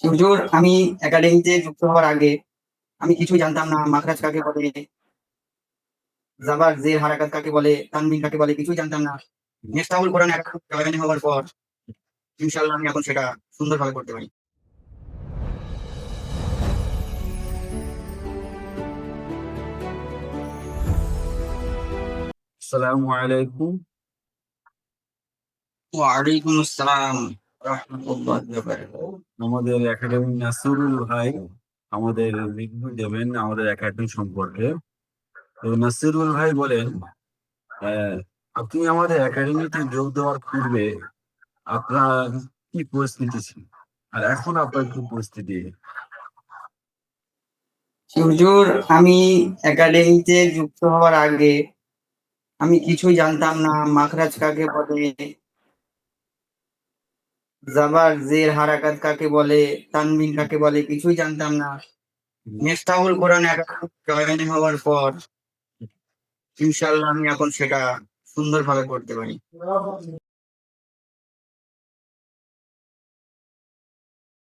হুজুর, আমি একাডেমিতে যুক্ত হওয়ার আগে আমি কিছুই জানতাম না। মাখরাজ কাকে বলে, জাবার জের হারাকাত কাকে বলে, তানবিন কাকে বলে, কিছুই জানতাম না। নেস্তাউল কোরআন একাডেমি হওয়ার পর ইনশাআল্লাহ আমি এখন সেটা সুন্দরভাবে করতে পারি। আসসালামু আলাইকুম। ওয়ালাইকুম আসসালাম রাহমাতুল্লাহি ওয়া বারাকাতুহু। আমাদের একাডেমি নাসিরুল ভাই আমাদের রিভিউ দেবেন আমাদের একাডেমি সম্পর্কে। তো নাসিরুল ভাই বলেন, আহ, আপনি আমাদের একাডেমিতে যোগ দেওয়ার পূর্বে আপনার কি পরিস্থিতি ছিল, আর এখন আপনার কি পরিস্থিতি? হুজুর, আমি একাডেমিতে যুক্ত হওয়ার আগে আমি কিছুই জানতাম না। মাখরাজ কাকে বলে, জাবার জের হারাকাত কাকে বলে, তানবিন কাকে বলে, কিছুই জানতাম না। নেস্তাউল কোরআন একাডেমি হওয়ার পর ইনশাআল্লাহ আমি এখন সেটা সুন্দরভাবে করতে পারি।